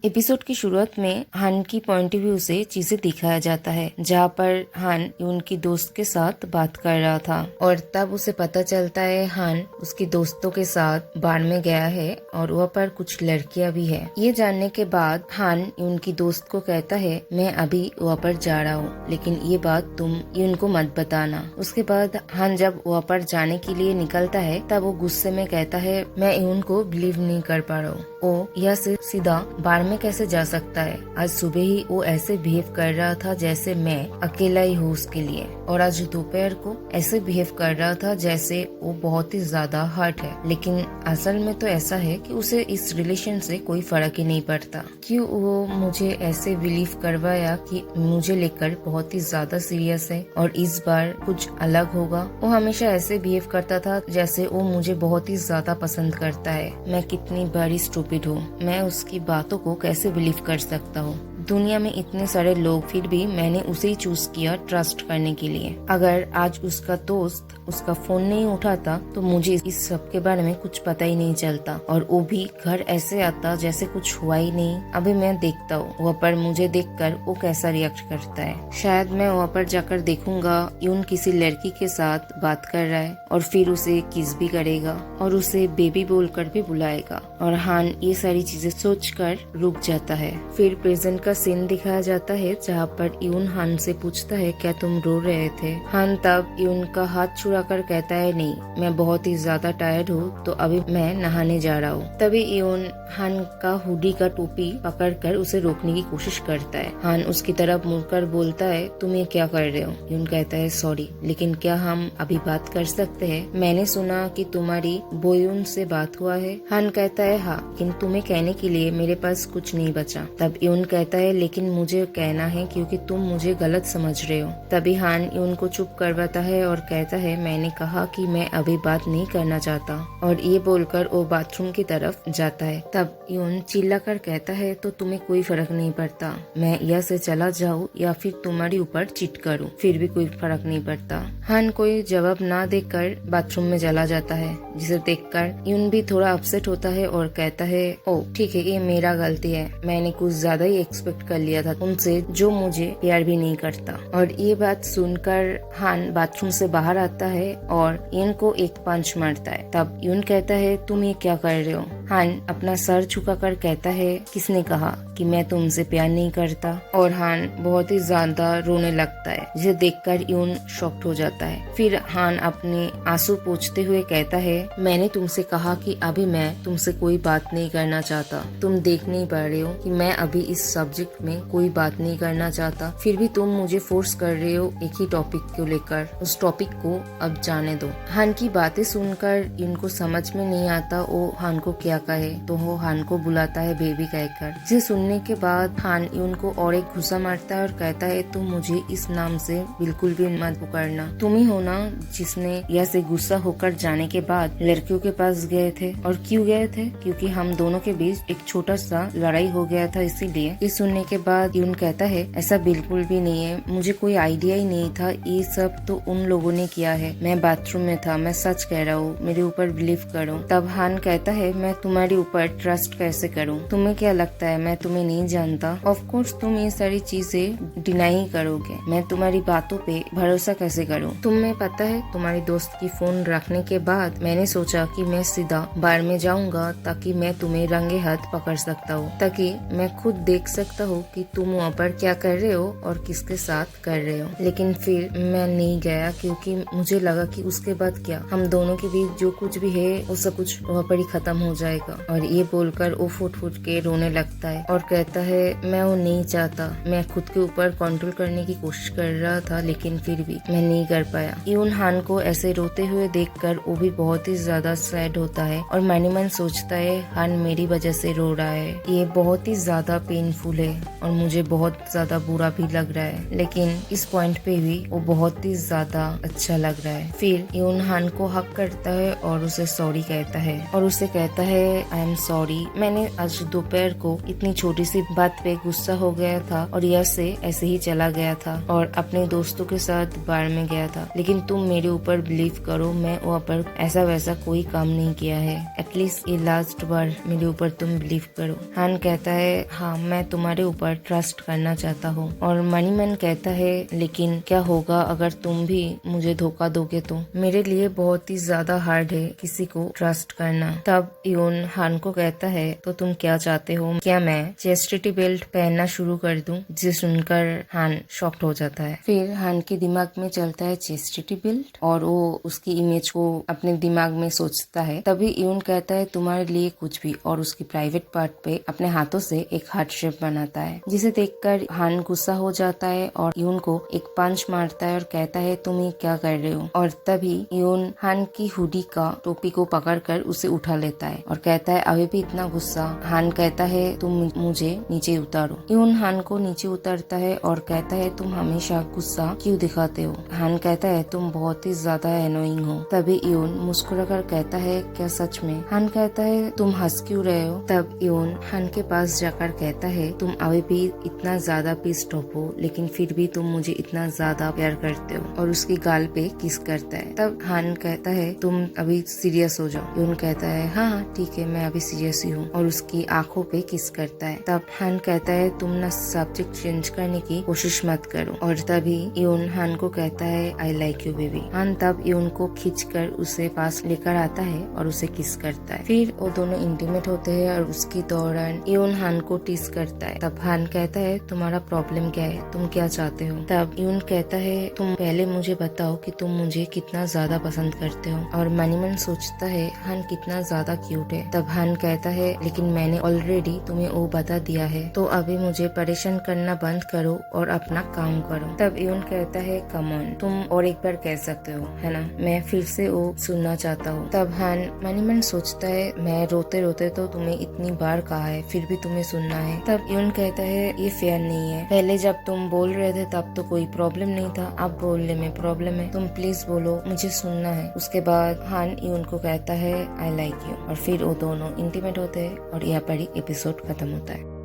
Episode की शुरुआत में हान की पॉइंट ऑफ व्यू से चीजें दिखाया जाता है, जहाँ पर हान उनकी दोस्त के साथ बात कर रहा था और तब उसे पता चलता है हान उसकी दोस्तों के साथ बार में गया है और वहाँ पर कुछ लड़कियां भी है। ये जानने के बाद हान उनकी दोस्त को कहता है मैं अभी वहाँ पर जा रहा हूँ, लेकिन ये बात तुम उनको मत बताना। उसके बाद हान जब वहाँ पर जाने के लिए निकलता है तब वो गुस्से में कहता है मैं उनको बिलीव नहीं कर पा रहा हूँ। वो यह से सीधा बार में कैसे जा सकता है? आज सुबह ही वो ऐसे बिहेव कर रहा था जैसे मैं अकेला ही हूँ उसके लिए, और आज दोपहर को ऐसे बिहेव कर रहा था जैसे वो बहुत ही ज्यादा हर्ट है। लेकिन असल में तो ऐसा है कि उसे इस रिलेशन से कोई फर्क ही नहीं पड़ता। क्यों वो मुझे ऐसे बिलीव करवाया कि मुझे लेकर बहुत ही ज्यादा सीरियस है और इस बार कुछ अलग होगा। वो हमेशा ऐसे बिहेव करता था जैसे वो मुझे बहुत ही ज्यादा पसंद करता है। मैं कितनी बड़ी स्टूपिड हूँ, मैं उसकी बातों को कैसे बिलीव कर सकता हूँ। दुनिया में इतने सारे लोग, फिर भी मैंने उसे ही चूज किया ट्रस्ट करने के लिए। अगर आज उसका दोस्त उसका फोन नहीं उठाता तो मुझे इस सब के बारे में कुछ पता ही नहीं चलता, और वो भी घर ऐसे आता जैसे कुछ हुआ ही नहीं। अभी मैं देखता हूँ वहाँ पर मुझे देखकर वो कैसा रिएक्ट करता है। शायद मैं वहाँ पर जाकर देखूंगा यून किसी लड़की के साथ बात कर रहा है और फिर उसे किस भी करेगा और उसे बेबी बोलकर भी बुलाएगा। और हान ये सारी चीजें सोचकर रुक जाता है। फिर प्रेजेंट का सीन दिखाया जाता है जहाँ पर यून हान से पूछता है क्या तुम रो रहे थे? हान तब यून का हाथ छुड़ाकर कहता है नहीं, मैं बहुत ही ज्यादा टायर्ड हूँ तो अभी मैं नहाने जा रहा हूँ। तभी यून हान का हुडी का टोपी पकड़कर उसे रोकने की कोशिश करता है। हान उसकी तरफ मुड़कर बोलता है तुम ये क्या कर रहे हो? यून कहता है सॉरी, लेकिन क्या हम अभी बात कर सकते हैं? मैंने सुना कि तुम्हारी बोयून से बात हुआ है। हान कहता है हाँ, लेकिन तुम्हें कहने के लिए मेरे पास कुछ नहीं बचा। तब यून कहता है लेकिन मुझे कहना है क्योंकि तुम मुझे गलत समझ रहे हो। तभी हान यून को चुप करवाता है और कहता है मैंने कहा कि मैं अभी बात नहीं करना चाहता, और ये बोलकर वो बाथरूम की तरफ जाता है। तब यून चिल्लाकर कहता है तो तुम्हें कोई फर्क नहीं पड़ता, मैं यहाँ से चला जाऊँ या फिर तुम्हारे ऊपर चीट करूँ, फिर भी कोई फर्क नहीं पड़ता। हान कोई जवाब ना देकर बाथरूम में चला जाता है, जिसे देखकर यून भी थोड़ा अपसेट होता है और कहता है ओ ठीक है, ये मेरा गलती है, मैंने कुछ ज्यादा ही एक्सपेक्ट कर लिया था उनसे जो मुझे प्यार भी नहीं करता। और ये बात सुनकर हान बाथरूम से बाहर आता है और यून को एक पंच मारता है। तब यून कहता है तुम ये क्या कर रहे हो? हान अपना सर झुकाकर कहता है किसने कहा कि मैं तुमसे प्यार नहीं करता? और हान बहुत ही ज्यादा रोने लगता है, जिसे देखकर यून शॉक्ड हो जाता है। फिर हान अपने आंसू पोंछते हुए कहता है मैंने तुमसे कहा कि अभी मैं तुमसे कोई बात नहीं करना चाहता, तुम देख नहीं पा रहे हो कि मैं अभी इस सब्जेक्ट में कोई बात नहीं करना चाहता, फिर भी तुम मुझे फोर्स कर रहे हो एक ही टॉपिक को लेकर। उस टॉपिक को अब जाने दो। हान की बातें सुनकर इनको समझ में नहीं आता वो हान को क्या कहे, तो वो हान को बुलाता है बेबी कहकर। जिसे सुनने के बाद हान उनको और एक घुसा मारता है और कहता है तुम मुझे इस नाम से बिल्कुल भी मत पुकारना, तुम ही हो ना जिसने यह से गुस्सा होकर जाने के बाद लड़कियों के पास गए थे। और क्यों गए थे? क्योंकि हम दोनों के बीच एक छोटा सा लड़ाई हो गया था, इसीलिए। ये सुनने के बाद यून कहता है ऐसा बिल्कुल भी नहीं है, मुझे कोई आइडिया ही नहीं था, ये सब तो उन लोगों ने किया है, मैं बाथरूम में था, मैं सच कह रहा हूँ, मेरे ऊपर बिलीव करो। तब हान कहता है मैं तुम्हारे ऊपर ट्रस्ट कैसे करूँ? तुम्हें क्या लगता है मैं तुम्हें नहीं जानता? ऑफ कोर्स तुम ये सारी चीजें डिनाई करोगे, मैं तुम्हारी बातों पे भरोसा कैसे करूँ? तुम्हें पता है तुम्हारी दोस्त की फोन रखने के बाद मैंने सोचा कि मैं सीधा बार में जाऊंगा ताकि मैं तुम्हें रंगे हाथ पकड़ सकता हूँ, ताकि मैं खुद देख सकता हूँ कि तुम वहाँ पर क्या कर रहे हो और किसके साथ कर रहे हो। लेकिन फिर मैं नहीं गया क्योंकि मुझे लगा कि उसके बाद क्या, हम दोनों के बीच जो कुछ भी है वो सब कुछ वहाँ पर ही खत्म हो जाएगा। और ये बोलकर वो फुट फुट के रोने लगता है और कहता है मैं वो नहीं चाहता, मैं खुद के ऊपर कंट्रोल करने की कोशिश कर रहा था लेकिन फिर भी मैं नहीं कर पाया। यून हान को ऐसे रोते हुए देखकर वो भी बहुत ही ज्यादा सैड होता है और मन ही मन सोचता है हान मेरी वजह से रो रहा है, ये बहुत ही ज्यादा पेनफुल है और मुझे बहुत ज्यादा बुरा भी लग रहा है, लेकिन इस पॉइंट पे भी वो बहुत ही ज्यादा अच्छा लग रहा है। फिर यून हान को हक करता है और उसे सॉरी कहता है और उसे कहता है है आई एम सॉरी, मैंने आज दोपहर को इतनी छोटी सी बात पे गुस्सा हो गया था और यश से ऐसे ही चला गया था और अपने दोस्तों के साथ बार में गया था, लेकिन तुम मेरे ऊपर बिलीव करो, मैं वहाँ पर ऐसा वैसा कोई काम नहीं किया है। एटलीस्ट ये लास्ट बार मेरे ऊपर तुम बिलीव करो। हान कहता है हाँ मैं तुम्हारे ऊपर ट्रस्ट करना चाहता हूँ। और मणिमन कहता है लेकिन क्या होगा अगर तुम भी मुझे धोखा दोगे तो? मेरे लिए बहुत ही ज्यादा हार्ड है किसी को ट्रस्ट करना। तब यून हान को कहता है तो तुम क्या चाहते हो, क्या मैं चेस्टिटी बेल्ट पहनना शुरू कर दूं? जिसे सुनकर हान शॉक्ड हो जाता है। फिर हान के दिमाग में चलता है चेस्टिटी बेल्ट और वो उसकी इमेज को अपने दिमाग में सोचता है। तभी यून कहता है तुम्हारे लिए कुछ भी, और उसकी प्राइवेट पार्ट पे अपने हाथों से एक हार्ट शेप बनाता है, जिसे देखकर हान गुस्सा हो जाता है और यून को एक पंच मारता है और कहता है तुम ये क्या कर रहे हो? और तभी यून हान की हुडी का टोपी को पकड़कर उसे उठा लेता है और कहता है अभी भी इतना गुस्सा? हान कहता है तुम मुझे नीचे उतारो। यून हान को नीचे उतारता है और कहता है तुम हमेशा गुस्सा क्यों दिखाते हो? हान कहता है तुम बहुत ही ज्यादा एनोइंग हो। तभी यून मुस्कुराकर कहता है क्या सच में? हान कहता है तुम हंस क्यों रहे हो? तब यून हान के पास जाकर कहता है तुम अभी भी इतना ज्यादा पिस्ड ऑफ हो, लेकिन फिर भी तुम मुझे इतना ज्यादा प्यार करते हो, और उसकी गाल पे किस करता है। तब हान कहता है तुम अभी सीरियस हो जाओ। यून कहता है हाँ ठीक है मैं अभी सीरियस ही हूँ, और उसकी आंखों पे किस करता है। तब हान कहता है तुम ना सब्जेक्ट चेंज करने की कोशिश मत करो। और तभी यून हान को कहता है आई लाइक यू बेबी। हान तब यून को खींचकर उसे पास लेकर आता है और उसे किस करता है। फिर वो दोनों इंटीमेट होते हैं और उसकी दौरान यून हान को टीस करता है। तब हान कहता है तुम्हारा प्रॉब्लम क्या है, तुम क्या चाहते हो? तब यून कहता है तुम पहले मुझे बताओ कि तुम मुझे कितना ज्यादा पसंद करते हो। और मणिमन सोचता है हान कितना ज्यादा क्यूट है। तब हान कहता है लेकिन मैंने ऑलरेडी तुम्हें वो बता दिया है, तो अभी मुझे परेशान करना बंद करो और अपना काम करो। तब यून कहता है कम ऑन, तुम और एक बार कह सकते हो है ना, मैं फिर से वो सुनना चाहता हूँ। तब हान मणिमन सोचता है मैं रोते रोते तो तुम्हें इतनी बार कहा है, फिर भी तुम्हें सुनना है। तब यून कहता है ये फेयर नहीं है, पहले जब तुम बोल रहे थे तब तो कोई प्रॉब्लम नहीं था, अब बोलने में प्रॉब्लम है, तुम प्लीज बोलो मुझे सुनना है। उसके बाद हान यून को कहता है आई लाइक यू, और फिर वो दोनों इंटीमेट होते हैं और यहाँ पर ही एपिसोड खत्म होता है।